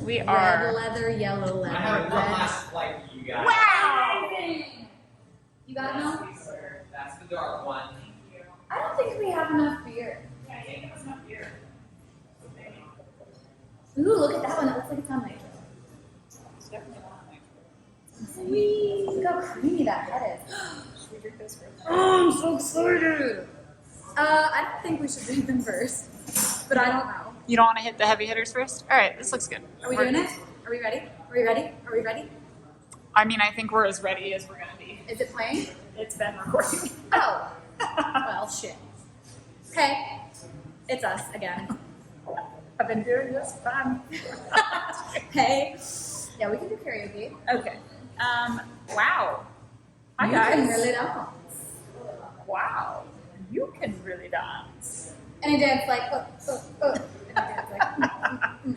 We are. Red leather, yellow leather. I have one last flight for you guys. Wow! You got enough? That's the dark one. I don't think we have enough beer. I think it was enough beer. Ooh, look at that one. That looks like it's on nitro. It's definitely not nitro. Sweet. Look how creamy that head is. Should we drink those first? Oh, I'm so excited. I don't think we should drink them first, but I don't know. You don't want to hit the heavy hitters first? All right, this looks good. Are we doing it? Are we ready? Are we ready? Are we ready? I mean, I think we're as ready as we're going to be. Is it playing? It's been recording. Oh. Well, shit. Okay. It's us again. I've been doing this fun. Hey. Yeah, we can do karaoke. Okay. Wow. Hi, You guys. can really dance. Wow. You can really dance. And he danced like, And he danced like,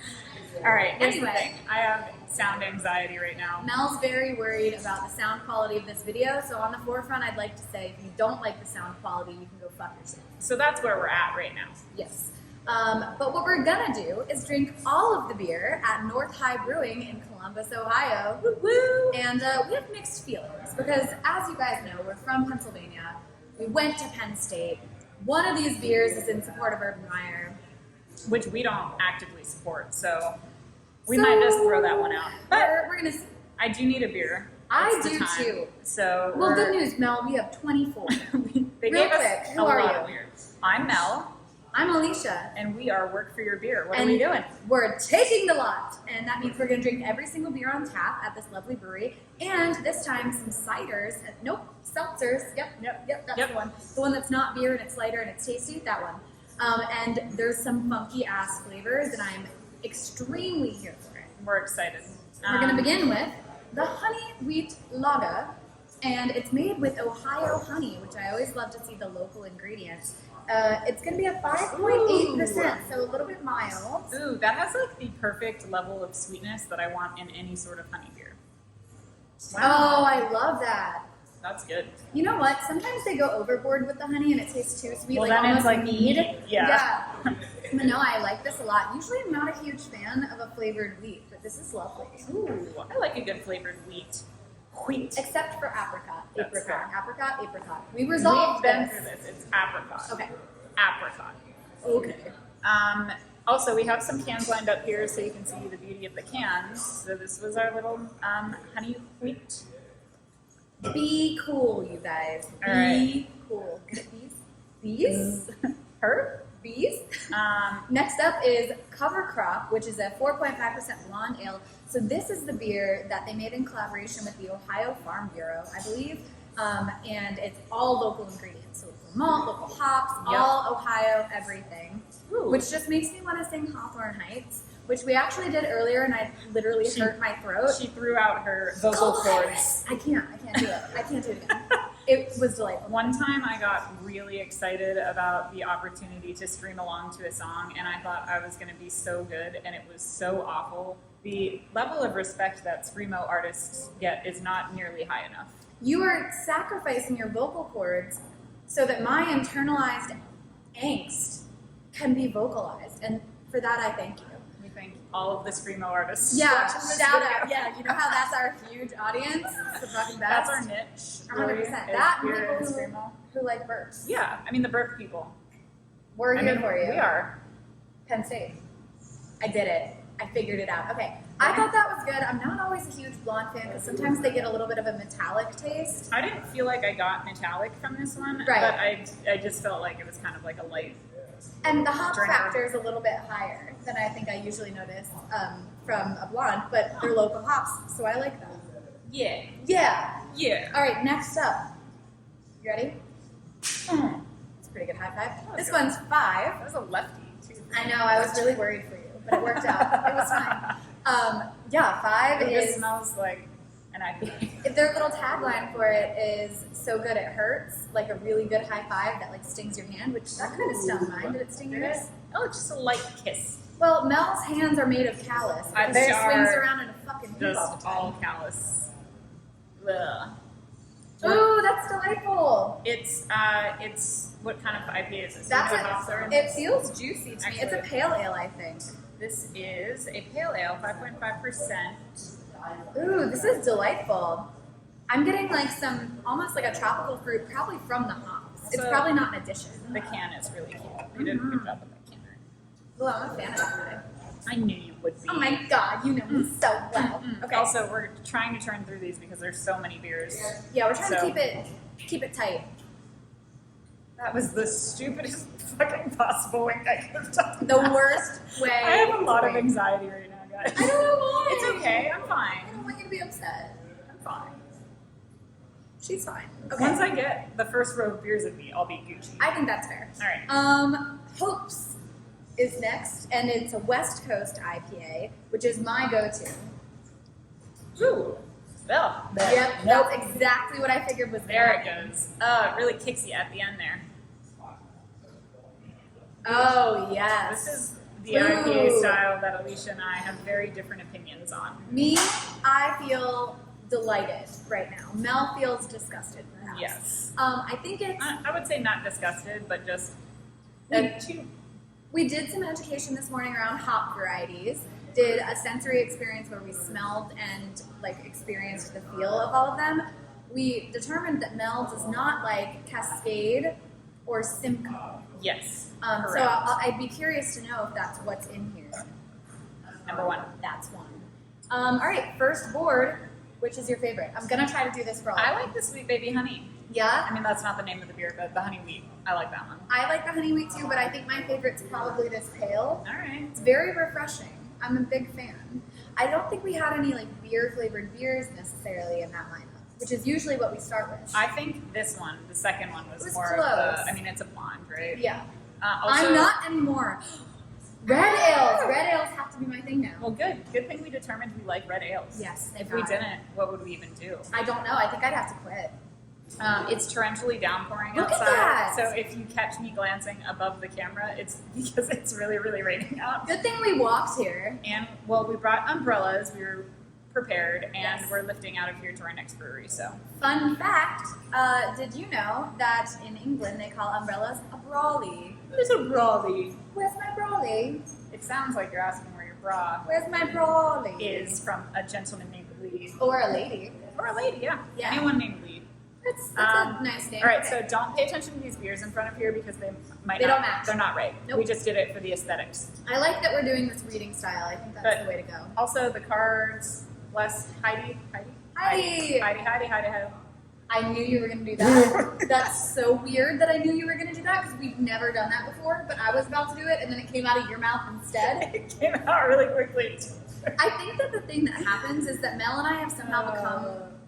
All right, here's the Anyway. thing. I have sound anxiety right now. Mel's very worried about the sound quality of this video, so on the forefront, I'd like to say, if you don't like the sound quality, you can go fuck yourself. So that's where we're at right now. Yes. But what we're gonna do is drink all of the beer at North High Brewing in Columbus, Ohio. Woo woo! And we have mixed feelings because, as you guys know, we're from Pennsylvania. We went to Penn State. One of these beers is in support of Urban Meyer. Which we don't actively support, so we might just throw that one out. But We're gonna see. I do need a beer. I It's the do time. too. So Well, good news, Mel. We have 24. they Real gave us quick, who a are lot you? of beers. I'm Mel, I'm Alicia. and we are Work for Your Beer. What are And we doing? We're taking the lot, and that means we're going to drink every single beer on tap at this lovely brewery, and this time some ciders. Nope, seltzers. Yep, that's Yep. the one. The one that's not beer and it's lighter and it's tasty. That one. And there's some funky ass flavors, and I'm extremely here for it. We're excited. We're going to begin with the honey wheat lager, and it's made with Ohio honey, which I always love to see the local ingredients. It's going to be a 5.8%, so a little bit mild. Ooh, that has like the perfect level of sweetness that I want in any sort of honey beer. Oh, I love that. That's good. You know what? Sometimes they go overboard with the honey and it tastes too sweet, Well, like then it's almost like mead. yeah. But no, I like this a lot. Usually I'm not a huge fan of a flavored wheat, but this is lovely. Ooh, I like a good flavored wheat. Wheat. Except for apricot. That's Apricot. fair. Apricot. We resolved We've been this. through this. It's apricot. Okay. Apricot. Okay. Also, we have some cans lined up here so you can see the beauty of the cans. So this was our little honey wheat. Be cool, you guys. Be All right. cool. Is it bees? Bees? Her? Bees? Next up is Cover Crop, which is a 4.5% blonde ale. So this is the beer that they made in collaboration with the Ohio Farm Bureau, I believe. And it's all local ingredients. So local malt, local hops, Yep. all Ohio everything. Ooh. Which just makes me want to sing Hawthorne Heights, which we actually did earlier, and I literally hurt my throat. She threw out her vocal cords. I can't do it. I can't do it again. It was delightful. One time I got really excited about the opportunity to stream along to a song, and I thought I was going to be so good, and it was so awful. The level of respect that screamo artists get is not nearly high enough. You are sacrificing your vocal cords so that my internalized angst can be vocalized, and for that I thank you. We thank all of the screamo artists. Yeah, watching this shout video. out. Yeah, you know how that's our huge audience? It's the fucking best. That's our niche. 100%. Really, is That and beer and people screamo. who like burps. Yeah, I mean the burp people. We're I here mean, for you. We are. Penn State. I did it. I figured it out. Okay. I thought that was good. I'm not always a huge blonde fan because sometimes they get a little bit of a metallic taste. I didn't feel like I got metallic from this one, Right. but I just felt like it was kind of like a light. And the hop Drink. factor is a little bit higher than I think I usually notice from a blonde, but they're local hops, so I like that. Yeah. Yeah. Yeah. All right, next up. You ready? It's a pretty good high five. This one's 5. That was a lefty too. I know, I was really worried for you, but it worked out. It was fine. Yeah, 5 This is... smells like an IPA. Their little tagline for it is "so good it hurts," like a really good high five that like stings your hand, which that kind of stung mine. Did it sting yours? Oh, just a light kiss. Well, Mel's hands are made of callus because They she swings are around in a fucking hoop all Just the time. all callous. Ugh. Ooh, that's delightful. It's what kind of IPA is this? That's You know hops are in it. It this? feels juicy to me. It's a Actually- pale ale, I think. This is a pale ale, 5.5%. Ooh, this is delightful. I'm getting like some, almost like a tropical fruit, probably from the hops. It's So- probably not an addition. The can is really cute. You did a good job with that can. Well, I'm a fan of that. I knew you would be. Oh my god, you know me so well. Okay. Also, we're trying to turn through these because there's so many beers. Yeah, we're trying So- to keep it tight. That was the stupidest fucking possible wink I could have done. The worst way. I have a lot of to wink. anxiety right now, guys. I don't know why. It's okay. I'm I fine. don't want you to be upset. I'm fine. She's fine. Okay. Once I get the first row of beers in me, I'll be Gucci. I think that's fair. All right. Hopes is next, and it's a West Coast IPA, which is my go-to. Ooh. Well, Yep, Nope. that's exactly what I figured was There there. it goes. It really kicks you at the end there. Oh yes. This is the Ooh. IPA style that Alicia and I have very different opinions on. Me, I feel delighted right now. Mel feels disgusted, perhaps. Yes. I think it's. I would say not disgusted, but just too. We did some education this morning around hop varieties. Did a sensory experience where we smelled and like experienced the feel of all of them. We determined that Mel does not like Cascade or Simcoe. Yes. So correct. I'd be curious to know if that's what's in here. Number one. That's one. All right, first board. Which is your favorite? I'm gonna try to do this for all. I like the Sweet Baby Honey. Yeah. I mean, that's not the name of the beer, but the honey wheat. I like that one. I like the honey wheat too, but I think my favorite's probably this pale. All right. It's very refreshing. I'm a big fan. I don't think we had any like beer flavored beers necessarily in that lineup, which is usually what we start with. I think this one, the second one, was It was more close. of the. I mean, it's a blonde, right? Yeah. Also, I'm not anymore. Red ales. Red ales have to be my thing now. Well, good. Good thing we determined we like red ales. Yes. If we didn't, what would we even do? I don't know. I think I'd have to quit. It's torrentially downpouring Look at outside. that. So if you catch me glancing above the camera, it's because it's really, really raining out. Good thing we walked here. And, well, we brought umbrellas. We were prepared, and Yes. we're lifting out of here to our next brewery, so. Fun fact, did you know that in England they call umbrellas a brolly? There's a brolly. Where's my brolly? It sounds like you're asking where your bra Where's my brolly? is from a gentleman named Lee. Or a lady. Or a lady, yeah. Yeah. Anyone named Lee. That's a nice name. All right, Okay. so don't pay attention to these beers in front of here because they might They not. don't match. They're not right. Nope. We just did it for the aesthetics. I like that we're doing this reading style. I think that's But- the way to go. Also, the cards, bless Heidi. Heidi! Heidi. I knew you were going to do that. That's so weird that I knew you were going to do that because we've never done that before, but I was about to do it and then it came out of your mouth instead. It came out really quickly. I think that the thing that happens is that Mel and I have somehow become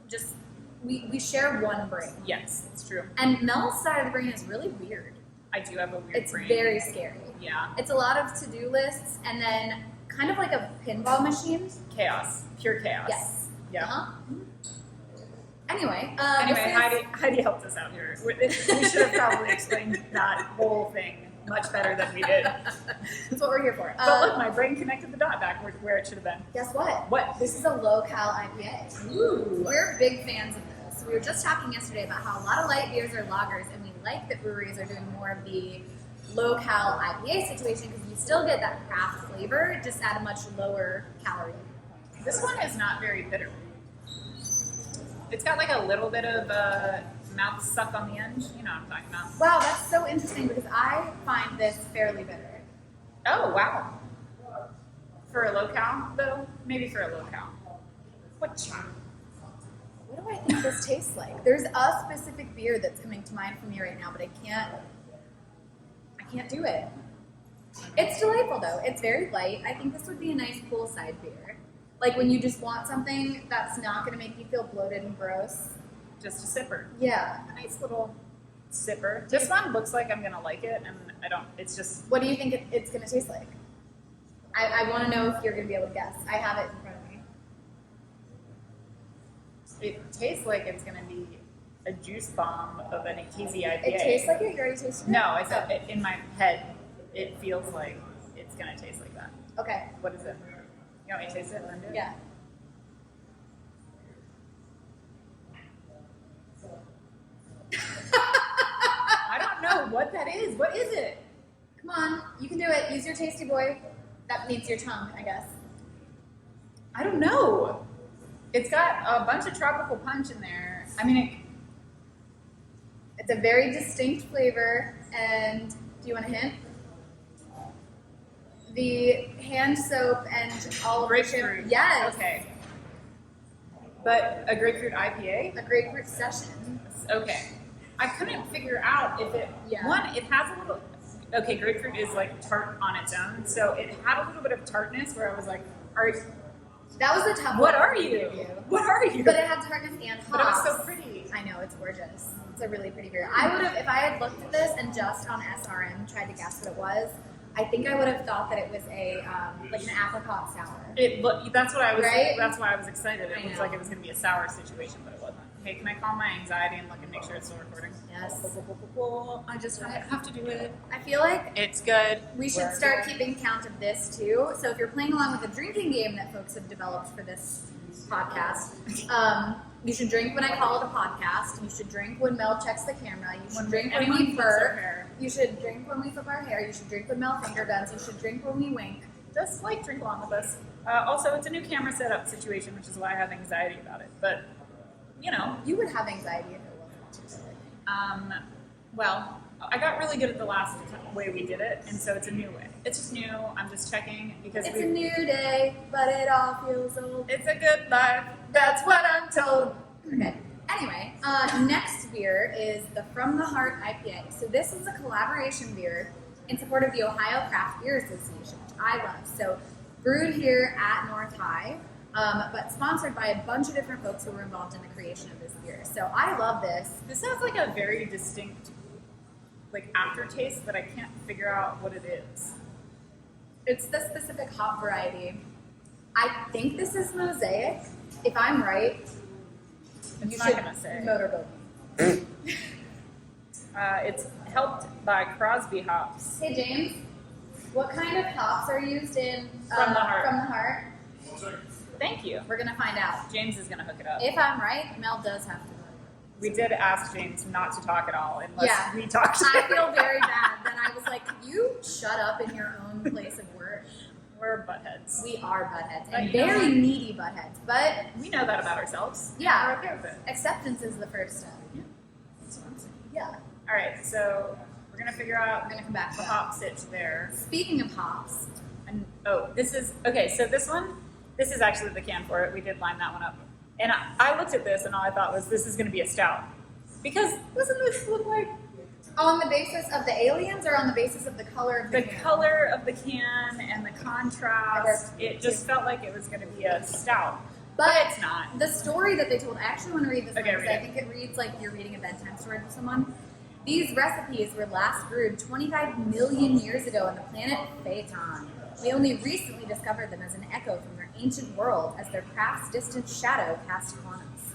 just, we share one brain. Yes, it's true. And Mel's side of the brain is really weird. I do have a weird It's brain. very scary. Yeah. It's a lot of to-do lists and then kind of like a pinball machine. Chaos. Pure chaos. Yes. Yeah. Uh-huh. Anyway, Anyway, this is- Heidi helped us out here. We should have probably explained that whole thing much better than we did. That's what we're here for. But look, my brain connected the dot back where it should have been. Guess what? What? This is a low-cal IPA. Ooh. We're big fans of this. We were just talking yesterday about how a lot of light beers are lagers, and we like that breweries are doing more of the low-cal IPA situation because you still get that craft flavor, just at a much lower calorie. This one is not very bitter. It's got like a little bit of mouth suck on the end. You know what I'm talking about. Wow, that's so interesting because I find this fairly bitter. Oh, wow. For a low-cal, though? Maybe for a low-cal. What? What do I think this tastes like? There's a specific beer that's coming to mind for me right now, but I can't do it. It's delightful though. It's very light. I think this would be a nice poolside beer. Like when you just want something that's not going to make you feel bloated and gross. Just a sipper. Yeah. Nice little sipper. This one looks like I'm going to like it, and I don't. It's just. What do you think it's going to taste like? I want to know if you're going to be able to guess. I have it in front of me. It tastes like it's going to be a juice bomb of an Hazy IPA. It tastes like it? You already tasted it? No, I said it, in my head, it feels like it's going to taste like that. Okay. What is it? You want me to taste it? Linda? Yeah. I don't know what that is. What is it? Come on. You can do it. Use your tasty boy. That means your tongue, I guess. I don't know. It's got a bunch of tropical punch in there. I mean, It's a very distinct flavor, and do you want a hint? The hand soap and all of grapefruit. the yes, Okay. But a grapefruit IPA? a grapefruit session. Okay. I couldn't figure out if it, Yeah. one, it has a little, okay, grapefruit is like tart on its own, so it had a little bit of tartness where I was like, That was the tough what one are to you? give What are you? But it had tartness and hops. But it was so pretty. I know, it's gorgeous. It's a really pretty beer. I would have, if I had looked at this and just on SRM tried to guess what it was, I think I would have thought that it was a like an apricot sour. That's what I was. Right? That's why I was excited. I It looked know. like it was going to be a sour situation, but it wasn't. Hey, can I calm my anxiety and look and make sure it's still recording? Yes. I just have to do it. I feel like It's good. we should We're start good. keeping count of this too. So if you're playing along with the drinking game that folks have developed for this podcast, you should drink when I call it a podcast. You should drink when Mel checks the camera. You should drink when anyone we flips their burp. hair. You should drink when we flip our hair. You should drink when Mel finger guns. You should drink when we wink. Just like drink along with us. Also, it's a new camera setup situation, which is why I have anxiety about it. But you know, You would have anxiety if it wasn't too silly. well, I got really good at the last way we did it, and so it's a new way. It's just new. I'm just checking because It's a new day, but it all feels old. it's a good life. That's what I'm told. Okay. Anyway, next beer is the From the Heart IPA. So this is a collaboration beer in support of the Ohio Craft Beer Association, which I love. So brewed here at North High, but sponsored by a bunch of different folks who were involved in the creation of this beer. So I love this. This has like a very distinct like aftertaste that I can't figure out what it is. It's the specific hop variety. I think this is Mosaic. If I'm right, I'm you not should gonna say. motorboat me. It's helped by Crosby hops. Hey James, what kind of hops are used in From the Heart. From the Heart? Thank you. We're gonna find out. James is gonna hook it up. If I'm right, Mel does have to. We did ask James not to talk at all unless Yeah. we talked. I feel very bad. Then I was like, you shut up in your own place of work. We're buttheads. We are buttheads, But and you know very what? needy buttheads. But We know that about ourselves. Yeah. We're okay with it. acceptance is the first step. That's what I'm saying. Yeah. All right, so we're gonna figure out I'm gonna come back to the that. hop stitch there. Speaking of hops, And this is okay. So this is actually the can for it. We did line that one up, and I looked at this and all I thought was this is gonna be a stout because doesn't this look like on the basis of the aliens or on the basis of the color of the the can? color of the can and the contrast? It just felt like it was gonna be a stout, but it's not. The story that they told, I actually want to read this Okay, one because read I think it reads like you're reading a bedtime story for someone. These recipes were last brewed 25 million years ago on the planet Phaeton. We only recently discovered them as an echo from their ancient world as their craft's distant shadow cast upon us.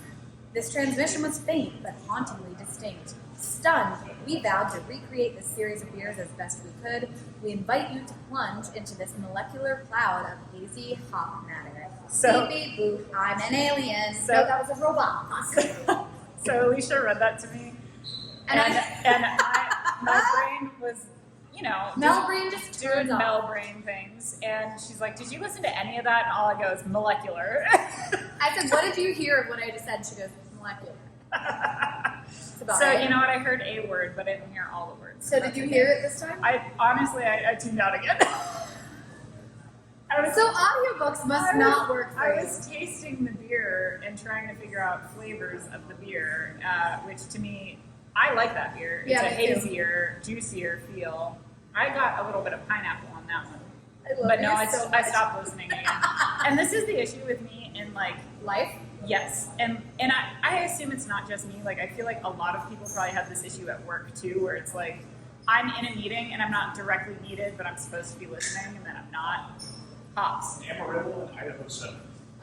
This transmission was faint but hauntingly distinct. Stunned, we vowed to recreate this series of beers as best we could. We invite you to plunge into this molecular cloud of hazy hop matter. So- Beep, beep, boop, I'm an alien. So- No, that was a robot. So Alicia read that to me, And my brain was, you know, Mel brain just doing turns off. Mel brain things, and she's like, "Did you listen to any of that?" And all I go is molecular. I said, what did you hear of what I just said? She goes, molecular. That's about So right. you know what? I heard a word, but I didn't hear all the words. So did you hear it this time? I honestly, I tuned out again. So audiobooks must not work for I you. was tasting the beer and trying to figure out flavors of the beer, which to me, I like that beer. It's Yeah, a me too. hazier, juicier feel. I got a little bit of pineapple on that one. I love But no, it so I much. stopped listening again. And this is the issue with me in like, Life? yes. And I assume it's not just me. Like, I feel like a lot of people probably have this issue at work too, where it's like, I'm in a meeting and I'm not directly needed, but I'm supposed to be listening and then I'm not. Hops. Amarillo and Idaho 7.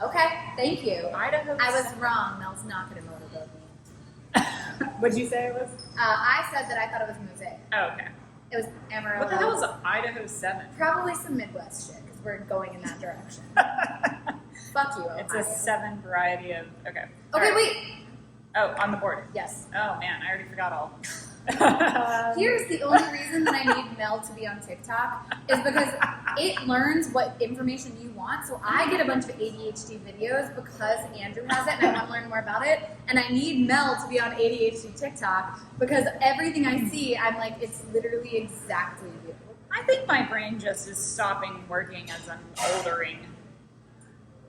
Okay, thank you. Idaho. I was wrong. Mel's not going to motivate me. What'd you say it was? I said that I thought it was Mosaic. Oh, okay. It was Amarillo. What the hell is Idaho 7? Probably some Midwest shit because we're going in that direction. Fuck you, Ohio. It's a 7 variety of. Okay. Okay, Alright. wait. Oh, on the board. Yes. Oh man, I already forgot all. Here's the only reason that I need Mel to be on TikTok is because it learns what information you want. So I get a bunch of ADHD videos because Andrew has it and I want to learn more about it. And I need Mel to be on ADHD TikTok because everything I see, I'm like, it's literally exactly you. I think my brain just is stopping working as I'm oldering.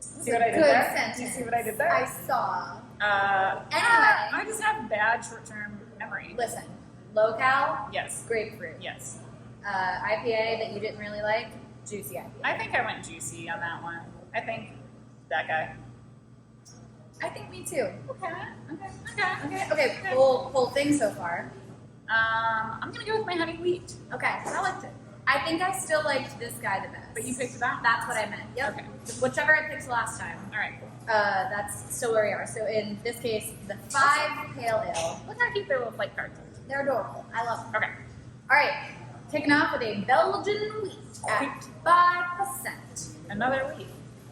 See what I did Good there? sentence. Do you see what I did there? I saw. I Anyway, just have bad short-term memory. listen, low-cal, Yes. grapefruit. Yes. IPA that you didn't really like, juicy IPA. I think I went juicy on that one. I think that guy. I think me too. Okay. Whole thing so far. I'm gonna go with my honey wheat. Okay, I liked it. I think I still liked this guy the best. But you picked that? That's what I meant. Yep. Okay. Whichever I picked last time. All right. That's still where we are. So in this case, the Fife Pale Ale. Look how cute their little flight cards. They're adorable. I love them. Okay. All right, kicking off with a Belgian wheat at 5%. Another wheat.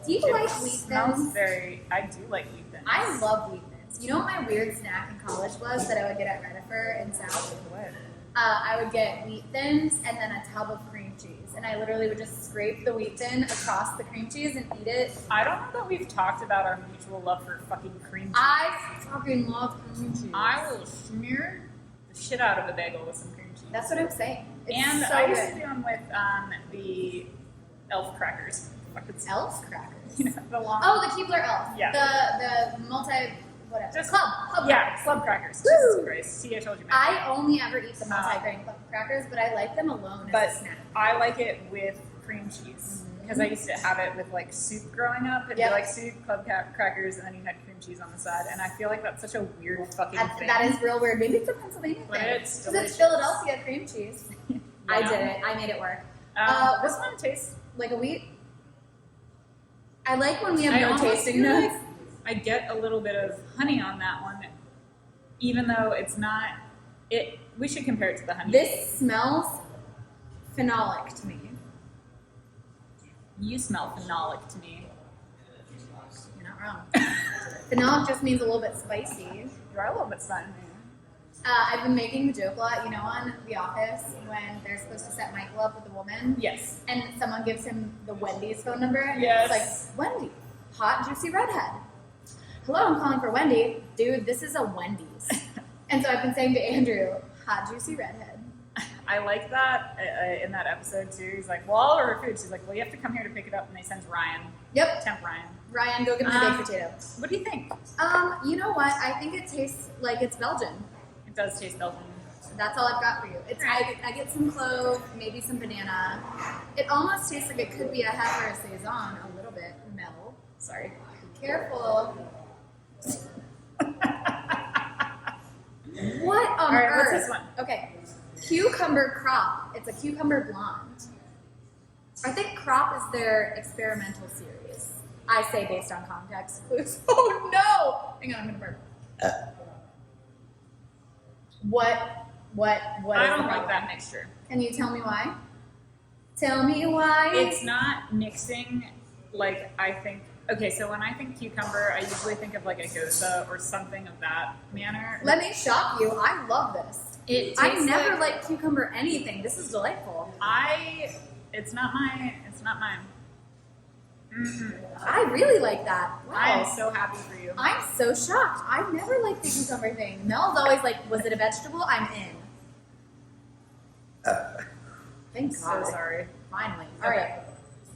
Do you It like wheat smells thins? I do like wheat thins. I love wheat thins. You know what my weird snack in college was that I would get at Redifer in South? What? I would get wheat thins and then a tub of cream cheese. And I literally would just scrape the wheat thin across the cream cheese and eat it. I don't know that we've talked about our mutual love for fucking cream cheese. I fucking love cream cheese. I will smear the shit out of a bagel with some cream cheese. That's what I'm saying. It's And so I used to good. do them with the elf crackers. Elf crackers. You know, the long. Oh, the Keebler elf. Yeah. The multi whatever. Just- club yeah, crackers. club crackers. Woo! Jesus Christ. See, I told you. I only ever eat the multi-grain club crackers, but I like them alone But as a snack. I like it with cream cheese because I used to have it with like soup growing up. It'd Yep. be like soup, club crackers, and then you had cream cheese on the side. And I feel like that's such a weird fucking thing. That is real weird. Maybe it's a Pennsylvania But thing. it's Because delicious. it's Philadelphia cream cheese. I Yeah. did it. I made it work. This one tastes. Like a wheat. I like when we have I no almost tasting feel notes. like I get a little bit of honey on that one, even though it's not. It. We should compare it to the honey. This smells phenolic to me. You smell phenolic to me. You're not wrong. Phenolic just means a little bit spicy. You are a little bit spicy. I've been making the joke a lot, you know, on The Office when they're supposed to set Michael up with a woman. Yes. And someone gives him the Wendy's phone number. And Yes. it's like, Wendy, hot, juicy redhead. Hello, I'm calling for Wendy. Dude, this is a Wendy's. And so I've been saying to Andrew, hot, juicy redhead. I like that in that episode too. He's like, well, I'll order food. She's like, well, you have to come here to pick it up. And they send Ryan. Yep. Temp Ryan. Ryan, go get me the baked potato. What do you think? You know what? I think it tastes like it's Belgian. It does taste Belgian. That's all I've got for you. It's I get some clove, maybe some banana. It almost tastes like it could be a heifer saison a little bit. Mel, sorry. Be careful. What on All right, earth? what's this one? Okay, cucumber crop. It's a cucumber blonde. I think crop is their experimental series. I say based on context clues. Oh no! Hang on, I'm gonna burp. What I is don't the like problem? that mixture. Can you tell me why? Tell me why. It's not mixing like I think. Okay, so when I think cucumber, I usually think of like a goza or something of that manner. Let me shock you. I love this. It I tastes never like liked cucumber anything. This is delightful. It's not mine. Mm-mm. I really like that. Wow. I am so happy for you. I'm so shocked. I never liked the cucumber thing. Mel's always like, was it a vegetable? I'm in. Thank So God. sorry. Finally. Okay. All right.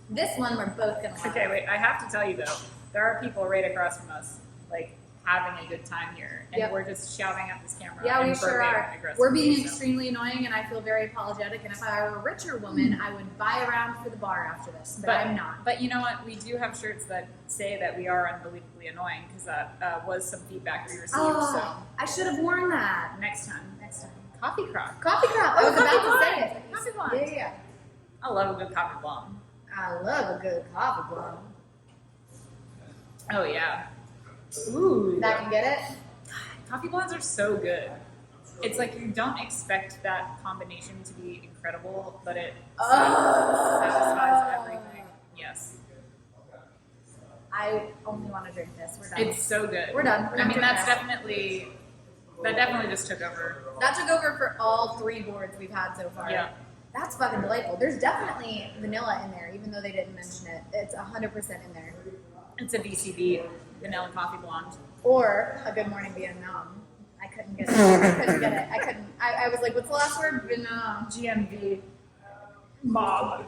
This one we're both going to love. Okay, wait. I have to tell you though, there are people right across from us, like having a good time here, and Yep. we're just shouting at this camera. Yeah, we and sure burping are. aggressively, We're being so. extremely annoying, and I feel very apologetic. And if I were a richer woman, I would buy a round for the bar after this, but I'm not. But you know what? We do have shirts that say that we are unbelievably annoying because that was some feedback we received. Oh, I should have worn that. So next time. Coffee crock. Coffee crop. I Oh, was about coffee to say blonde. it. Coffee blonde. Yeah. I love a good coffee blonde. I love a good coffee blonde. Oh yeah. Ooh. That can get it. Coffee blondes are so good. It's like you don't expect that combination to be incredible, but it satisfies everything. Yes. I only want to drink this. We're done. It's so good. We're done. We're I not mean, doing that's that. definitely That definitely just took over. That took over for all 3 boards we've had so far. Yeah. That's fucking delightful. There's definitely vanilla in there, even though they didn't mention it. It's 100% in there. It's a VCB, vanilla coffee blonde. Or a Good Morning Vietnam. I couldn't get it. I was like, what's the last word? Vietnam. GMV. Mob.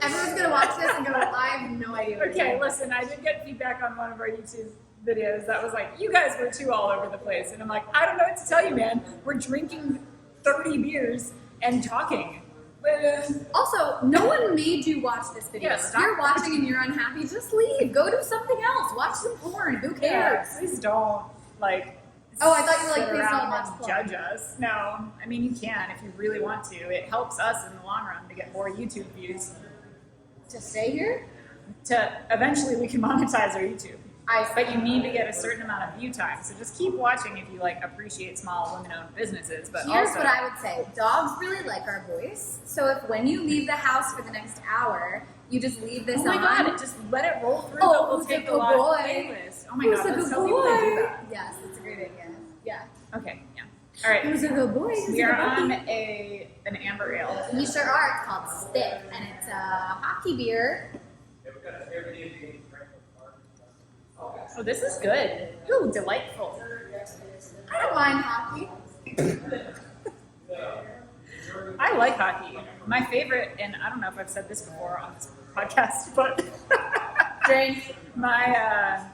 Everyone's gonna watch this and go, I have no idea what Okay, you're listen, I did get feedback on one of our YouTube videos that was like, you guys were too all over the place. And I'm like, I don't know what to tell you, man. We're drinking 30 beers and talking. Also, no one made you watch this video. Yeah, if stop. you're watching and you're unhappy, just leave. Go do something else. Watch some porn. Who cares? Yeah, please don't, like, Oh, I thought you were like, sit please around don't watch and porn. judge us. No, I mean, you can if you really want to. It helps us in the long run to get more YouTube views. To stay here? To eventually we can monetize our YouTube. I But you need to get a certain amount of view time. So just keep watching if you like appreciate small women-owned businesses. But Here's also, what I would say. Dogs really like our voice. So if when you leave the house for the next hour, you just leave this oh my on. god, just let it roll through. Oh, but we'll who's take a a lot good of boy? playlists. Oh my Who's god, a let's good tell people to do boy? that. Yes, that's a great idea. Yeah. Okay, yeah. All right. Who's a good boy? Who's We a are good on puppy? an amber ale. We sure are. It's called Stick, and it's a hockey beer. Oh, this is good. Ooh, delightful. I don't mind hockey. I like hockey. My favorite, and I don't know if I've said this before on this podcast, but Drink. my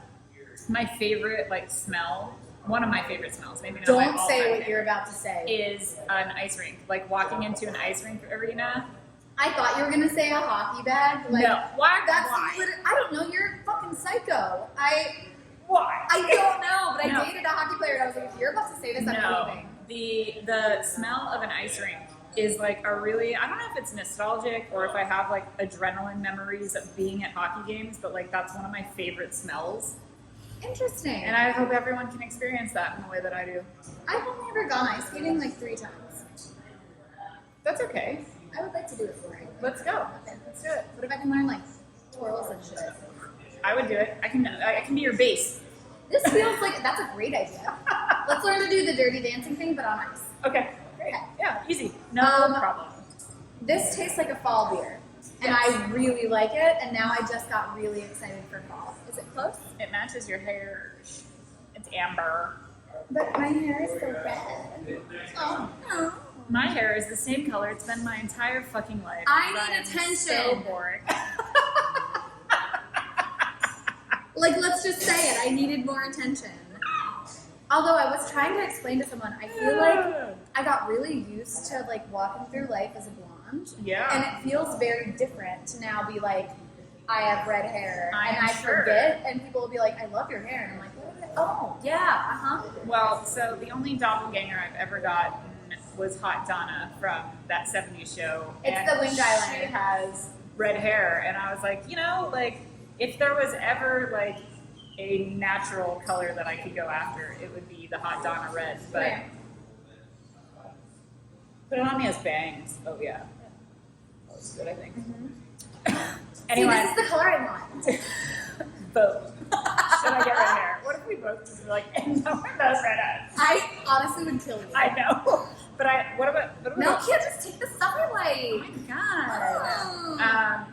favorite like smell, one of my favorite smells, maybe not my Don't all-time say what favorite, you're about to say. is an ice rink. Like walking into an ice rink arena. I thought you were gonna say a hockey bag. Like, No. Why? That's Why? I don't know. You're a fucking psycho. Why? I don't know, but No. I dated a hockey player, and I was like, if you're about to say this, I'm No. leaving. The smell of an ice rink is like a really, I don't know if it's nostalgic or if I have like adrenaline memories of being at hockey games, but like that's one of my favorite smells. Interesting. And I hope everyone can experience that in the way that I do. I've only ever gone ice skating like 3 times. That's okay. I would like to do it for you. Let's go. Let's do it. What if I can learn like twirls and shit? I would do it. I can be your base. This feels like that's a great idea. Let's learn to do the dirty dancing thing, but on ice. Okay. Great. Yeah, easy. No problem. This tastes like a fall beer, and I really like it. And now I just got really excited for fall. Is it close? It matches your hair. It's amber. But my hair is so red. Oh no. My hair is the same color it's been my entire fucking life. I need am attention. So boring. Like, let's just say it. I needed more attention. Although I was trying to explain to someone, I feel like I got really used to like walking through life as a blonde. Yeah. And it feels very different to now be like, I have red hair. I'm and I sure. forget, and people will be like, I love your hair. And I'm like, oh, yeah, uh-huh. Well, so the only doppelganger I've ever gotten was Hot Donna from that 70s show. It's and the winged eyeliner. She has red hair, and I was like, like, if there was ever, like, a natural color that I could go after, it would be the Hot Donna red. But Right. put it on me as bangs. Oh, yeah. That was good, I think. Mm-hmm. Anyway. See, this is the color I want. Both. Should I get red hair? What if we both just like end up with those redheads? I honestly would kill you. I know. But what about No, can't just take the stuff I Oh like. my god.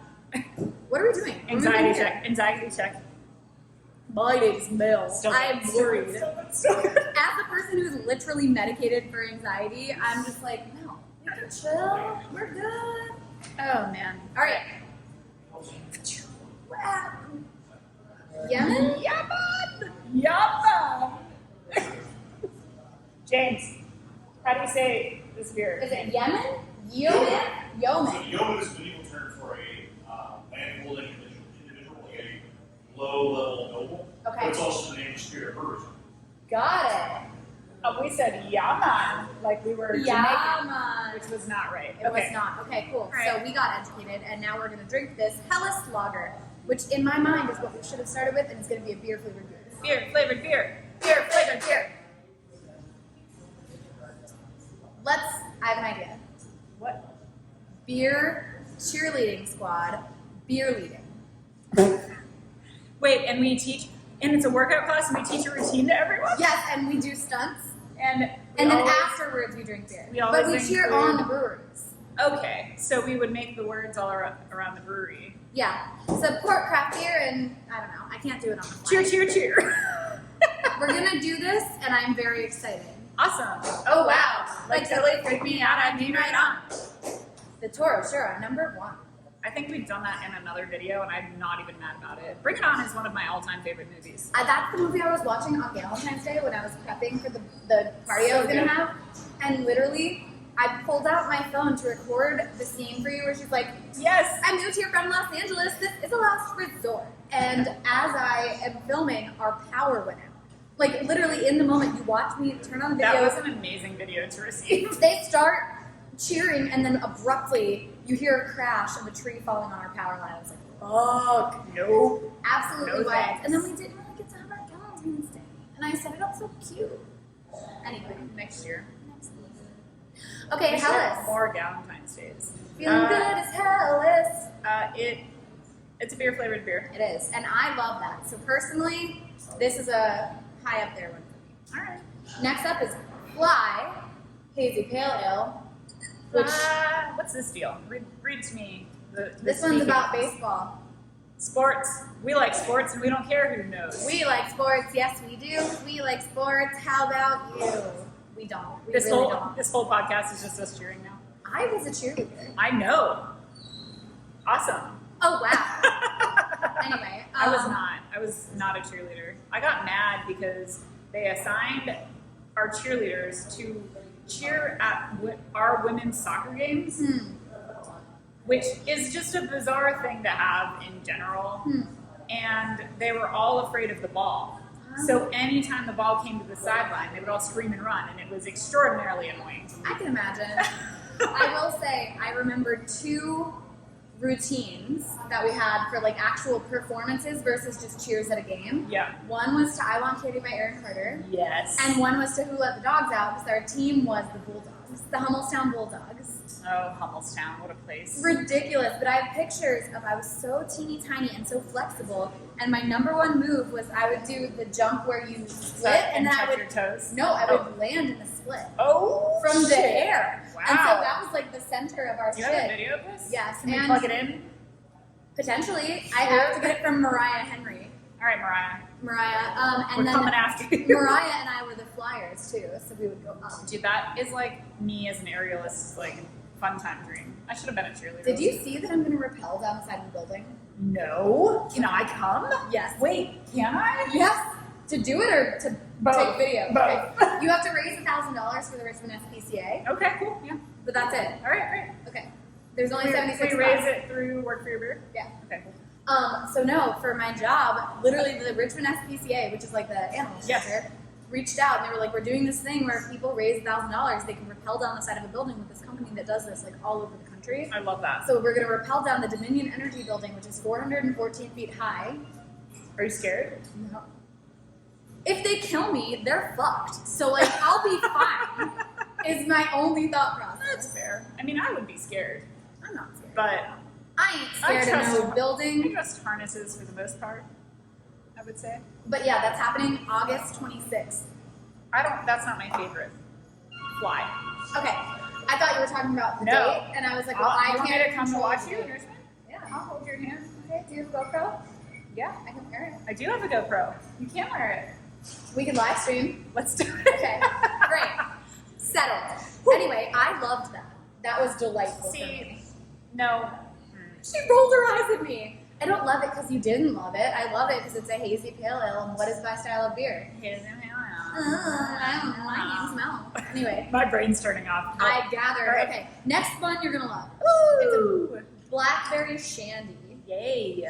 What are we doing? What are we Anxiety doing check. here? Anxiety check. My name's Mel. I'm worried. Still good. As a person who's literally medicated for anxiety, I'm just like, no, we can chill. We're good. Oh man. All right. Wow. Yemen? Yaman. Yaman. James, how do you say this beer? Is it Yemen? Yemen? Yemen. Yeoman is a medieval term for a man holding individual, like a low-level noble. Okay. But it's also the name of spirit of Persian. Got it. We said Yaman, like we were Jamaican, Yaman. which was not right. It was not. Okay, cool. right. So we got educated, and now we're going to drink this Hellas Lager, which in my mind is what we should have started with, and it's going to be a beer-flavored beer. Beer flavored beer. Beer flavored beer. I have an idea. What? Beer cheerleading squad, beer leading. Wait, and we teach, and it's a workout class, and we teach a routine to everyone? Yes, and we do stunts. And then always, afterwards we drink beer. always But we cheer include- on the breweries. Okay, so we would make the words all around the brewery. Yeah. Support craft beer and I don't know. I can't do it on the fly. Cheer, cheer, cheer. We're gonna do this and I'm very excited. Awesome. Oh wow. Like totally freaked me out, I'd be right on. The Toro, sure, number 1. I think we've done that in another video, and I'm not even mad about it. Bring It On is one of my all-time favorite movies. That's the movie I was watching on Valentine's Day when I was prepping for the party I was gonna good. have. And literally, I pulled out my phone to record the scene for you where she's like, Yes. I moved here from Los Angeles. This is a last resort. And as I am filming, our power went out. Like literally in the moment, you watch me turn on the video. That was an amazing video to receive. They start cheering, and then abruptly you hear a crash of a tree falling on our power line. I was like, fuck. No. Absolutely No wild. thanks. And then we didn't really get to have our Valentine's Day. And I set it up so cute. Anyway, Next year. okay, We should have Hellas. more Valentine's Days. Feeling good as Hellas. It's a beer-flavored beer. It is, and I love that. So personally, this is a high up there one for me. All right. Next up is Fly Hazy Pale Ale, which What's this deal? Read to me. The this one's speaking. about baseball. Sports. We like sports, and we don't care who knows. We like sports, yes we do. We like sports. How about you? We don't. We This really whole don't. this whole podcast is just us cheering now. I was a cheerleader. I know. Awesome. Oh wow. Anyway, I was not a cheerleader. I got mad because they assigned our cheerleaders to cheer at our women's soccer games, which is just a bizarre thing to have in general. And they were all afraid of the ball. So anytime the ball came to the sideline, they would all scream and run, and it was extraordinarily annoying. I can imagine. I will say, I remember 2 routines that we had for like actual performances versus just cheers at a game. Yeah. One was to I Want Katie by Aaron Carter, Yes. and one was to Who Let the Dogs Out, because our team was the Bulldogs, the Hummelstown Bulldogs. Oh, Hummelstown, what a place. Ridiculous, but I have pictures of I was so teeny tiny and so flexible, and my number 1 move was I would do the jump where you split, and then I touch would your toes. no, I would land in the split Oh, from the shit. air. Wow. And so that was like the center of our Do you shit. have a video of this? Yes, Can we and plug it in? potentially I have to get it from Mariah Henry. All right, Mariah. And We're then coming after you. Mariah and I were the flyers too, so we would go up. Dude, that is like me as an aerialist, like fun time dream. I should have been a cheerleader. Did you see that I'm going to rappel down the side of the building? No. Can I come? Yes. Wait, can I? Yes. To do it or to Both. take video? Both. Okay. You have to raise $1,000 for the Richmond SPCA, Okay, cool. Yeah. but that's it. All right, great. Okay. There's only We 76 raise spots. it through Work for Your Beer? Yeah. Okay, cool. So no, for my job, literally the Richmond SPCA, which is like the animal Yes. shelter, reached out and they were like, we're doing this thing where if people raise $1,000, they can rappel down the side of a building with this company that does this like all over the country. I love that. So we're going to rappel down the Dominion Energy building, which is 414 feet high. Are you scared? No. If they kill me, they're fucked. So like, I'll be fine. Is my only thought process. That's fair. I mean, I would be scared, I'm not scared. but I ain't scared of trust- no I building. trust harnesses for the most part, I would say. But yeah, that's happening August 26th. That's not my favorite. Fly. Okay. I thought you were talking about the No. date, and I was like, well, I you want me can't to come to control watch the you date. in Richmond? Yeah. I'll hold your hand. Okay, do you have a GoPro? Yeah, I can wear it. I do have a GoPro. You can wear it. We can live stream. Let's do it. Okay, great. Settled. Anyway, I loved that. That was delightful for See, me. no. She rolled her eyes at me. I don't love it because you didn't love it. I love it because it's a hazy pale ale, and what is my style of beer? I don't know. My name's Mel. Anyway, My brain's turning off. I gathered. All right. Okay, next one you're gonna love. Ooh. It's a blackberry shandy. Yay.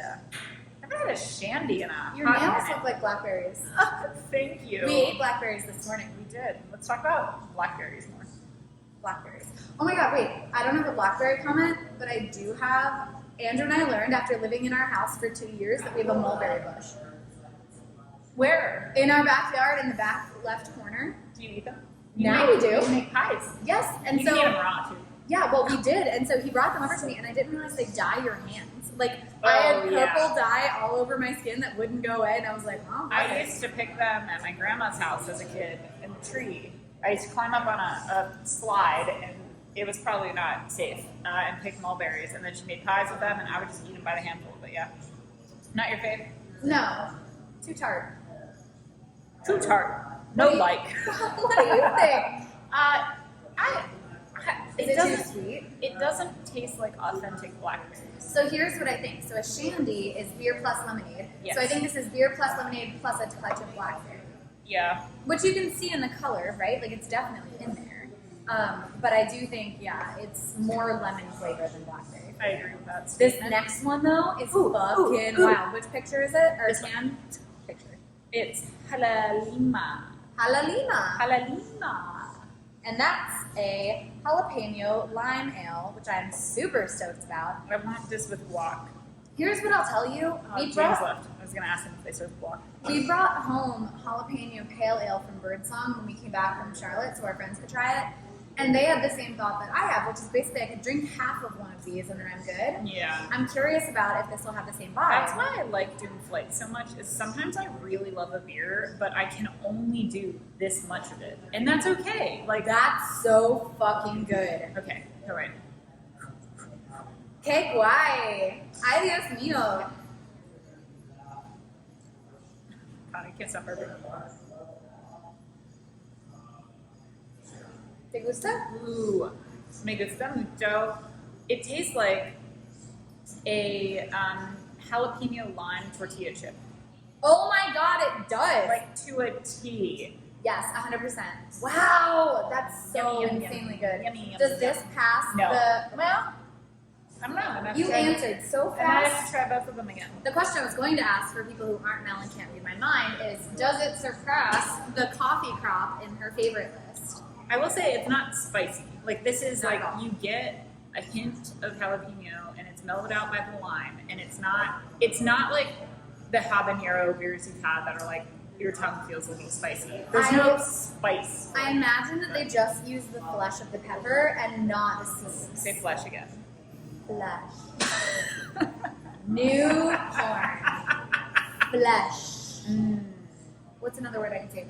I've had a shandy in a Your hot nails minute. look like blackberries. Thank you. We ate blackberries this morning. We did. Let's talk about blackberries more. Blackberries. Oh my god, wait. I don't have a blackberry comment, but I do have. Andrew and I learned after living in our house for 2 years that we have a mulberry bush. Where? In our backyard in the back left corner. Do you eat them? Now we do. You make pies. Yes, and You so can eat them raw too. yeah, well we did, and so he brought them over to me, and I didn't realize they dye your hands. Like, I had Oh, purple yeah. dye all over my skin that wouldn't go away, and I was like, oh, I used to pick them at my grandma's house as a kid in the tree. I used to climb up on a slide, and it was probably not safe, and pick mulberries. And then she made pies with them, and I would just eat them by the handful. But yeah, not your fave? No, too tart. Too tart. No What do you- like. What do you think? Is it too doesn't. sweet? It doesn't taste like authentic blackberry. So here's what I think. So a shandy is beer plus lemonade. Yes. So I think this is beer plus lemonade plus a touch of blackberry, Yeah. which you can see in the color, right? Like it's definitely in there. But I do think, yeah, it's more lemon flavor than blackberry. I agree with that. This statement. next one though is Ooh, fucking ooh, ooh. wild. Which picture is it? Or This one. tan picture? It's Halalima. Halalima. Halalima. And that's a jalapeno lime ale, which I'm super stoked about. I want this with guac. Here's what I'll tell you. James left. I was gonna ask him if they serve guac. We brought home jalapeno pale ale from Birdsong when we came back from Charlotte so our friends could try it. And they had the same thought that I have, which is basically I could drink half of one of these and then I'm good. Yeah. I'm curious about if this will have the same vibe. That's why I like doing flights so much, is sometimes I really love a beer, but I can only do this much of it. And that's okay. Like, That's so fucking good. okay, go right. Que guay. Ay, Dios mío. God, I can't stop burping. ¿Te gusta? Ooh, me gusta mucho. It tastes like a jalapeno lime tortilla chip. Oh my god, it does. Like to a T. Yes, 100%. Wow, that's so Yummy, yummy, insanely yummy. good. Yummy, yummy, Does this yummy. pass No. the... Well, I don't know. I'm gonna have to You try both. answered so I'm gonna have fast. to try both of them again. The question I was going to ask for people who aren't Mel and can't read my mind is, does it surpass the coffee crop in her favorite list? I will say it's not spicy. Like, this is Not like, at all. you get a hint of jalapeno and it's mellowed out by the lime, and it's not like the habanero beers you've had that are like, your tongue feels a little spicy. There's no spice. I imagine that they just use the flesh of the pepper and not the seeds. Say flesh again. Flesh. New corn. Flesh. What's another word I can say?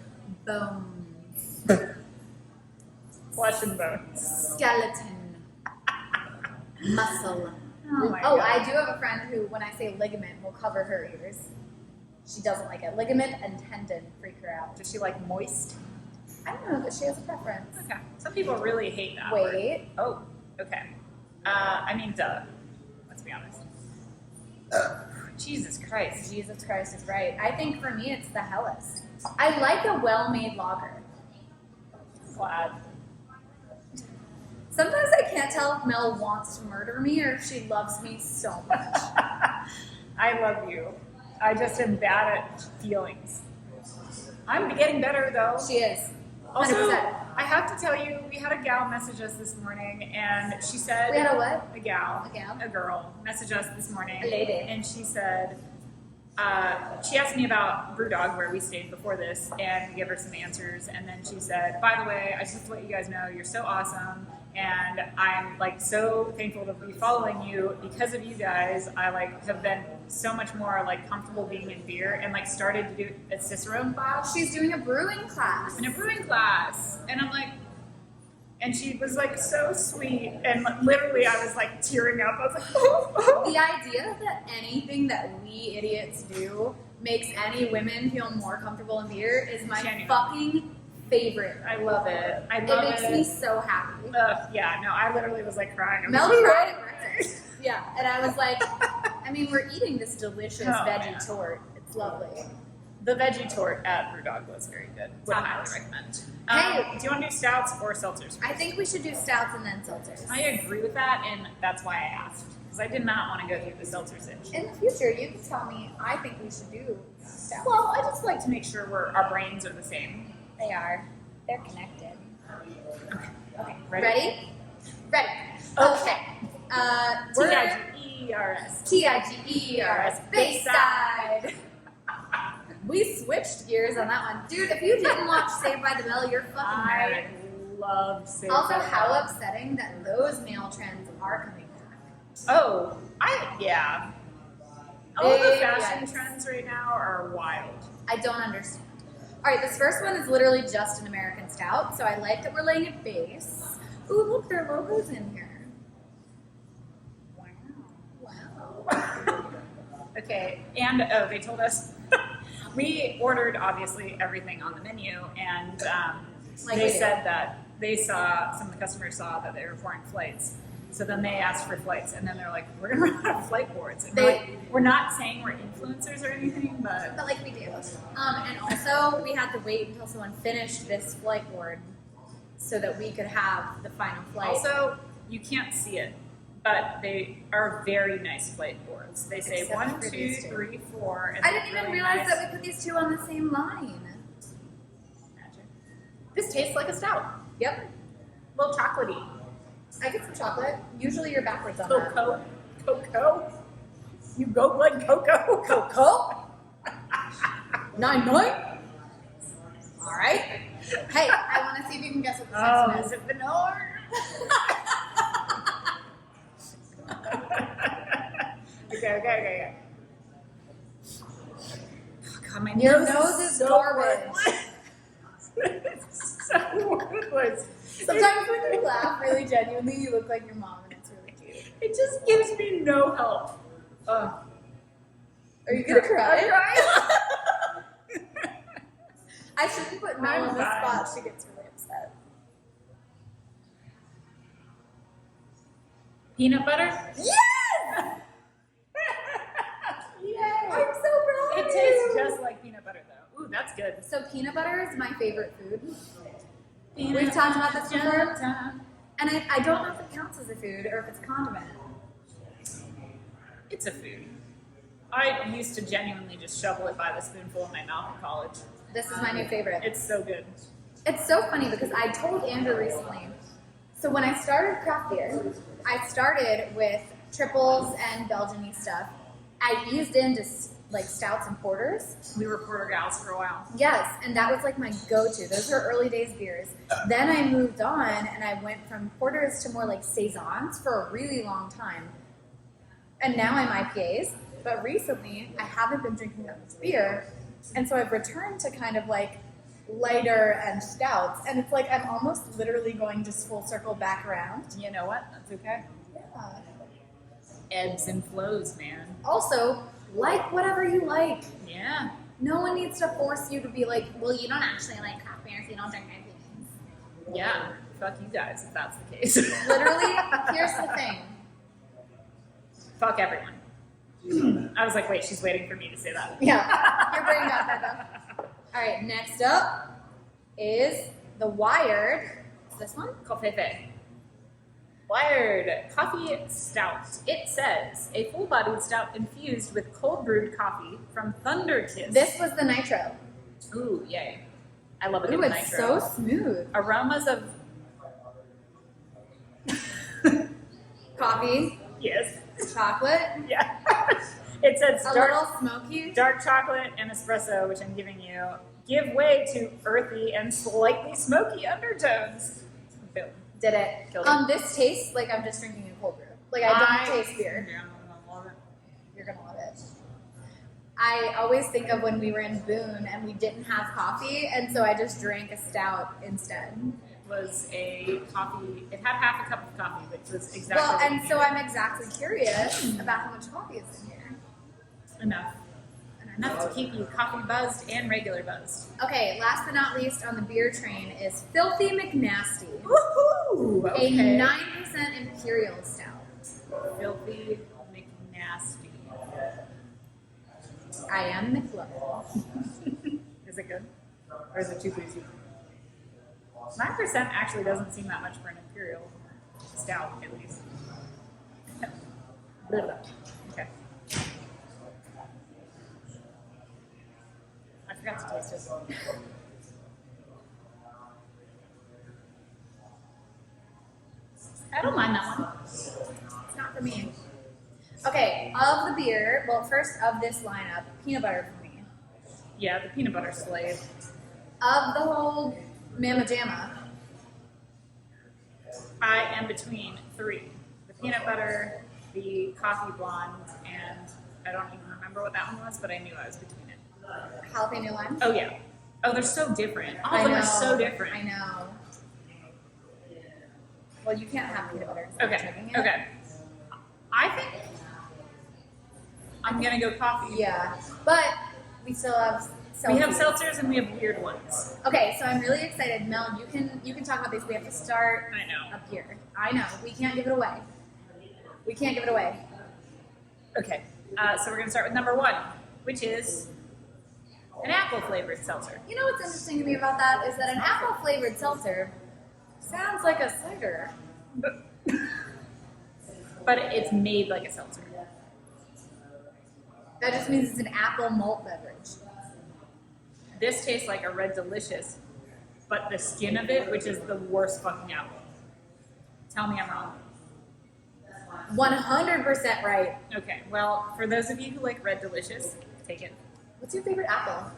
Bones. Flesh and bones. Skeleton. Muscle. Oh my Oh, God. I do have a friend who, when I say ligament, will cover her ears. She doesn't like it. Ligament and tendon freak her out. Does she like moist? I don't know that she has a preference. Okay. Some people really hate that word. Wait. Oh, okay. I mean, duh. Let's be honest. Jesus Christ. Jesus Christ is right. I think for me, it's the Helles. I like a well-made lager. Glad. Sometimes I can't tell if Mel wants to murder me or if she loves me so much. I love you. I just am bad at feelings. I'm getting better though. She is. Also, 100%. I have to tell you, we had a gal message us this morning, and she said, We had a what? A gal, A gal? a girl, message us this morning, A lady. and she said, she asked me about Brewdog, where we stayed before this, and we gave her some answers, and then she said, by the way, I just have to let you guys know, you're so awesome, and I'm like so thankful to be following you. Because of you guys, I like have been so much more like comfortable being in beer, and like started to do a Cicerone class. She's doing a brewing class. In a brewing class, and I'm like, and she was like so sweet, and literally I was like tearing up. I was like, oh. The idea that anything that we idiots do makes any women feel more comfortable in beer is my Genuine. fucking favorite. I love it. I love It makes me so happy. Yeah, no, I literally was like crying. I'm Mel like, cried at breakfast. Yeah, and I was like, I mean, we're eating this delicious Oh, veggie man. tort. It's lovely. The veggie tort at Brewdog was very good. Would highly recommend. Hey. Do you want to do stouts or seltzers? I think we should do stouts and then seltzers. I agree with that, and that's why I asked, because I did not want to go through the seltzer sitch. In the future, you can tell me. I think we should do stouts. Well, I just like to make sure our brains are the same. They are. They're connected. Okay, Ready? Ready. Okay. We're T-I-G-E-R-S. T-I-G-E-R-S. Bayside. We switched gears on that one. Dude, if you didn't watch Saved by the Bell, you're fucking I right. love Saved Also, by the how Bell. upsetting that those male trends are coming back. Oh, All the Big fashion yikes. trends right now are wild. I don't understand. All right, this first one is literally just an American stout, so I like that we're laying a base. Ooh, look, there are logos in here. Wow. Okay, and oh, they told us we ordered obviously everything on the menu, and Like they we do. said that they saw some of the customers saw that they were pouring flights. So then they asked for flights, and then they're like, "We're gonna run out of flight boards." And we're not saying we're influencers or anything, but But like we do. And also, we had to wait until someone finished this flight board so that we could have the final flight. also you can't see it, but they are very nice flight boards. They say Except 1, for 2, these two. 3, 4. And I they're didn't even really realize nice. that we put these two on the same line. Magic. This tastes like a stout. Yep. A little chocolatey. I get some chocolate. Usually you're backwards on that. Cocoa. You go like cocoa. Cocoa? 9-9? All right. Hey, I want to see if you can guess what this Oh, next is one it vanilla? Okay. God, my Your nose nose is so garbage. It's so worthless. Sometimes when you laugh really genuinely, you look like your mom, and it's really cute. It just gives me no help. Are you gonna cry? I shouldn't put Mel I'm on the fine. spot. She gets really upset. Peanut butter? Yes! Yay! I'm so proud. It of tastes you. just like peanut butter, though. Ooh, that's good. So peanut butter is my favorite food. Peanut We've talked about this before. butter. And I don't know if it counts as a food or if it's condiment. It's a food. I used to genuinely just shovel it by the spoonful in my mouth in college. This is my new favorite. It's so good. It's so funny because I told Andrew recently. So when I started craft beer, I started with triples and Belgian Wheat stuff. I eased into like stouts and porters. We were porter gals for a while. Yes, and that was like my go-to. Those were early days beers. Then I moved on and I went from porters to more like saisons for a really long time. And now I'm IPAs. But recently, I haven't been drinking that much beer, and so I've returned to kind of like lighter and stouts, and it's like I'm almost literally going just full circle back around. You know what? That's okay. Yeah. Ebbs and flows, man. Also, like whatever you like. Yeah. No one needs to force you to be like, well, you don't actually like craft beer, so you don't drink IPAs. Yeah. Fuck you guys if that's the case. Literally, here's the thing. Fuck everyone. I was like, wait, she's waiting for me to say that. Yeah, your brain got that though. All right, next up is the Wired. Is this one? Covfefe. Wired Coffee Stout. It says, a full-bodied stout infused with cold brewed coffee from Thunder Kiss. This was the nitro. Ooh, yay. I love a Ooh, good it's nitro. so smooth. Aromas of... Coffee, Yes. chocolate, Yeah. It says a dark, little smoky. dark chocolate and espresso, which I'm giving you, give way to earthy and slightly smoky undertones. Boom. Did it. Killed it. This tastes like I'm just drinking a cold brew. Like I don't taste beer. Yeah, I love it. You're gonna love it. I always think of when we were in Boone and we didn't have coffee, and so I just drank a stout instead. Was a coffee, it had half a cup of coffee, which was exactly Well, what and you so needed. I'm exactly curious about how much coffee is in here. Enough. Enough to keep you coffee buzzed and regular buzzed. Okay, last but not least on the beer train is Filthy McNasty, Woohoo! a 9% Imperial Stout. Filthy McNasty. I am McLovin. Is it good? Or is it too boozy? 9% actually doesn't seem that much for an imperial stout, at least. Okay. I forgot to taste it. I don't mind that one. It's not for me. Okay, of the beer, well, first of this lineup, peanut butter for me. Yeah, the peanut butter slave. Of the whole Mamma Jamma, I am between three: the peanut butter, the coffee blonde, and I don't even remember what that one was, but I knew I was between it. Jalapeno lime. Oh yeah. Oh, they're so different. All I of them know. are so different. I know. Well, you can't have peanut butter. 'cause I'm Okay. chugging it. Okay. I think I'm gonna go coffee. Yeah, but we still have. We have seltzer. seltzers and we have weird ones. Okay, so I'm really excited. Mel, you can talk about these. We have to start I know. up here. I know. We can't give it away. We can't give it away. Okay. So we're gonna start with number 1, which is an apple flavored seltzer. You know what's interesting to me about that is that an apple flavored seltzer sounds like a cider. But it's made like a seltzer. That just means it's an apple malt beverage. This tastes like a Red Delicious, but the skin of it, which is the worst fucking apple. Tell me I'm wrong. 100% right. Okay, well, for those of you who like Red Delicious, take it. What's your favorite apple?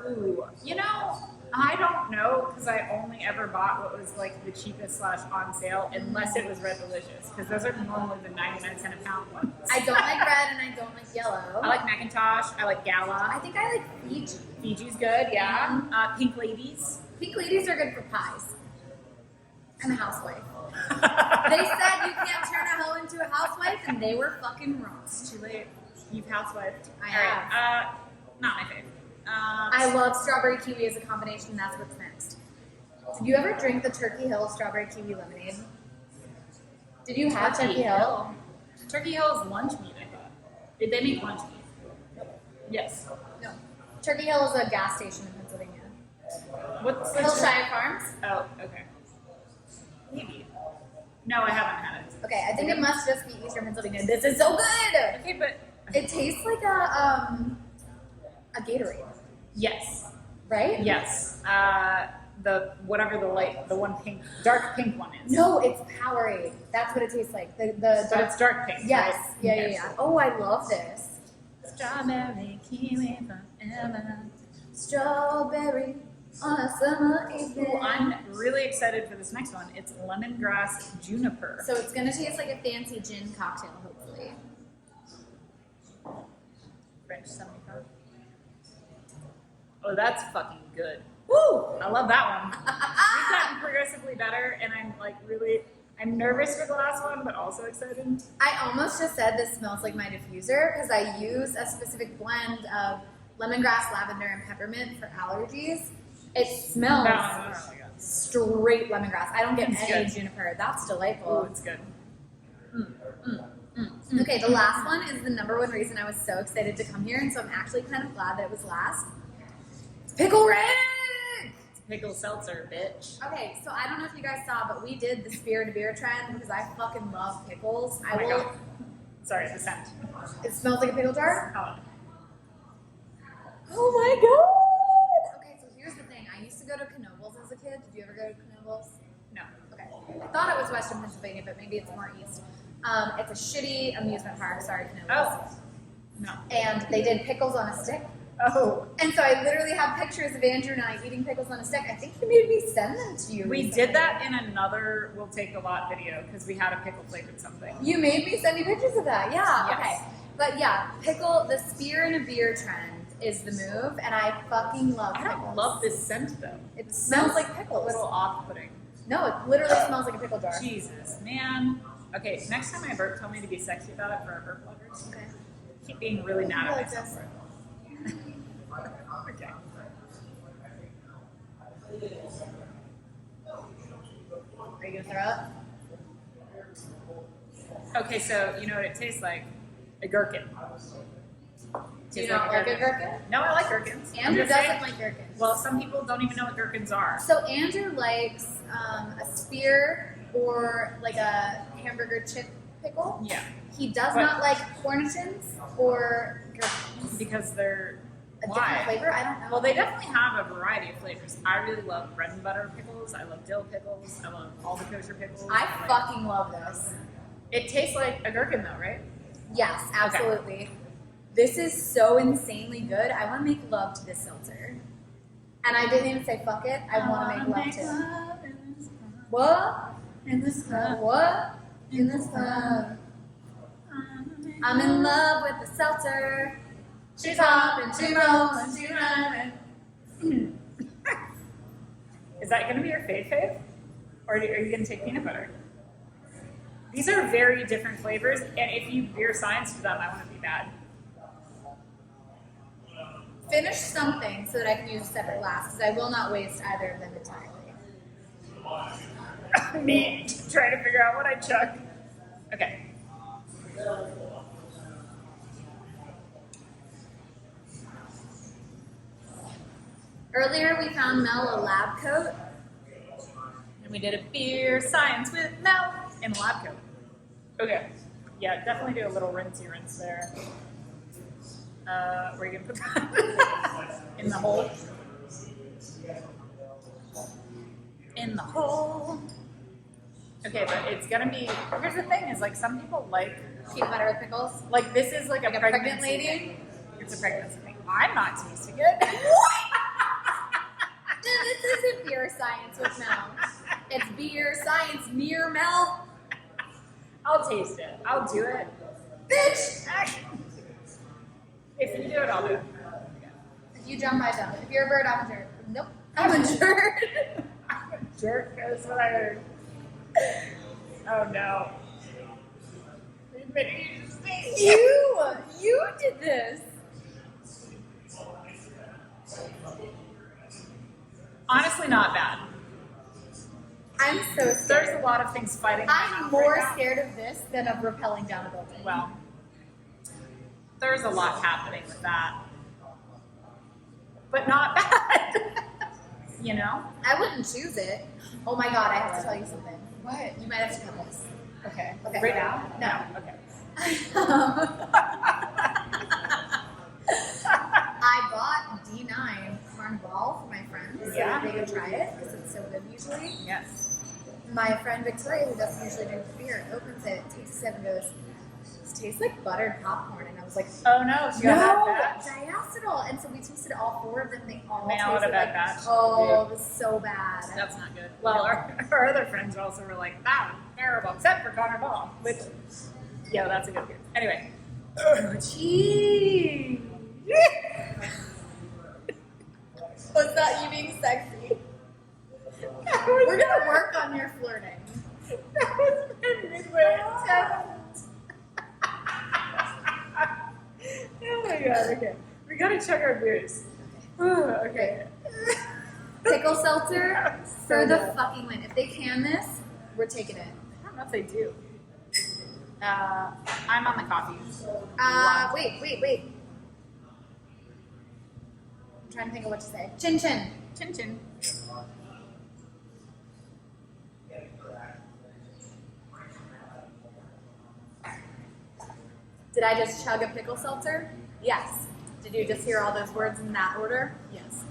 Ooh, you know, I don't know because I only ever bought what was like the cheapest / on sale, unless it was Red Delicious, because those are normally the 99-cent a pound ones. I don't like red and I don't like yellow. I like Macintosh. I like I Gala. think I like Fiji. Fiji's good, yeah. Pink Ladies. Pink ladies are good for pies. I'm a housewife. They said you can't turn a hoe into a housewife, and they were fucking wrong. It's too late. You've housewifed. I All right. Not my favorite. I love strawberry kiwi as a combination. That's what's next. Did you ever drink the Turkey Hill strawberry kiwi lemonade? Did you have Turkey Hill? Turkey Hill is lunch meat, I thought. Did they make lunch meat? Yes. No. Turkey Hill is a gas station in Pennsylvania. What's the Hillshire Farms. Oh, okay. Maybe. No, I haven't had it. Okay, I think it must just be Eastern Pennsylvania. This is so good. Okay, but It tastes like a Gatorade, yes, right? yes. The one pink, dark pink one is. No, it's Powerade. That's what it tastes like. The So it's dark pink. yes, right? yeah, Yes. yeah. Oh, I love this. Strawberry kiwi forever. Strawberry on a summer evening. Ooh, I'm really excited for this next one. It's Lemongrass Juniper. So it's gonna taste like a fancy gin cocktail, hopefully. French 75. Oh, that's fucking good. Woo! I love that one. We've gotten progressively better, and I'm nervous for the last one, but also excited. I almost just said this smells like my diffuser because I use a specific blend of lemongrass, lavender, and peppermint for allergies. It smells That one, oh my god. straight lemongrass. I don't get It's any good. juniper. That's Oh, delightful. it's good. Okay, the last one is the number one reason I was so excited to come here, and so I'm actually kind of glad that it was last. Pickle Rick! It's pickle seltzer, bitch. Okay, so I don't know if you guys saw, but we did the Spirit of Beer trend because I fucking love pickles. Oh my god. Sorry, the scent. It smells like a pickle jar. Oh. Oh my god! Okay, so here's the thing. I used to go to Knoebels as a kid. Did you ever go to Knoebels? No. Okay. I thought it was Western Pennsylvania, but maybe it's more east. It's a shitty amusement park. Sorry, Knoebels. Oh. No. And they did pickles on a stick. Oh. And so I literally have pictures of Andrew and I eating pickles on a stick. I think you made me send them to you. We recently. did that in another We'll Take a Lot video because we had a pickle flavored something. You made me send you pictures of that. Yeah. Yes. Okay. But yeah, the spear in a beer trend is the move, and I fucking love I pickles. don't love this scent though. It smells like A pickles. little off-putting. No, it literally smells like a pickle jar. Jesus, man. Okay, next time I burp, tell me to be sexy about it for our burp lovers. Okay. Keep being really mad at Like myself this. for it. Okay. Are you gonna throw up? Okay, so you know what it tastes like? A gherkin. Do you Tastes not like a gherkin? No, I like gherkins. I'm Andrew just doesn't saying- like gherkins. Well, some people don't even know what gherkins are. So Andrew likes a spear or like a hamburger chip pickle. Yeah, He does But- not like cornichons or gherkins. because they're A why? different flavor? I don't know. Well, they definitely have a variety of flavors. I really love bread and butter pickles. I love dill pickles. I love all the kosher pickles. I like- fucking love this. It tastes like a gherkin, though, right? Yes, absolutely. This is so insanely good. I want to make love to this seltzer. And I didn't even say fuck it. I want to make love to it. What? In this club. What? In this club. I'm in love with the seltzer. She's hopping, she rolling, she running. Is that going to be your fave? Or are you going to take peanut butter? These are very different flavors, and if you beer science to them, I want to be mad. Finish something so that I can use a separate glass, because I will not waste either of them entirely. Me trying to figure out what I chug. Okay. Earlier we found Mel a lab coat. And we did a beer science with Mel in the lab coat. Okay. Yeah, definitely do a little rinsey rinse there. Where are you going to put that? In the hole. In the hole. Okay, but it's going to be, here's the thing is like some people like, Peanut butter with pickles. like this is like a pregnant pregnancy lady? thing. It's a pregnancy thing. I'm not tasting it. This isn't beer science with Mel. It's beer science near Mel. I'll taste it. I'll do it. Bitch! If you do it, I'll do it. If you jump, I jump. If you're a bird, I'm a jerk. Nope. I'm a jerk. I'm a jerk. That's what I heard. Oh no. You did this. Honestly, not bad. I'm so There's scared. a lot of things fighting. my I'm mouth more right now. scared of this than of rappelling down a building. Well, there's a lot happening with that, but not bad. You know? I wouldn't choose it. Oh my god, I have to tell you something. What? You might have to cut this. Okay. Okay. Right now? No. Okay. I bought D9 Carnival for my friends so Yeah. that they could try it because it's so good usually. Yes. My friend Victoria, who doesn't usually drink beer, opens it, tastes it, and goes, "This tastes like buttered popcorn." And I was like, Oh no. She got that batch? diacetyl. And so we tasted all four of them. They all They all had a tasted bad like, batch. oh, it was so bad. That's not good. Well, our other friends also were like, that was terrible, except for Carnival. Which, yeah, that's a good beer. Anyway. Cheese. Was that you being sexy? We're gonna work on your flirting. That was my midway attempt. Oh my god, okay. We gotta chug our beers. Okay. Pickle seltzer So for the good. fucking win. If they can this, we're taking it. I don't know if they do. I'm on the coffee. Wait. I'm trying to think of what to say. Chin chin. Chin chin. Did I just chug a pickle seltzer? Yes. Did you just hear all those words in that order? Yes.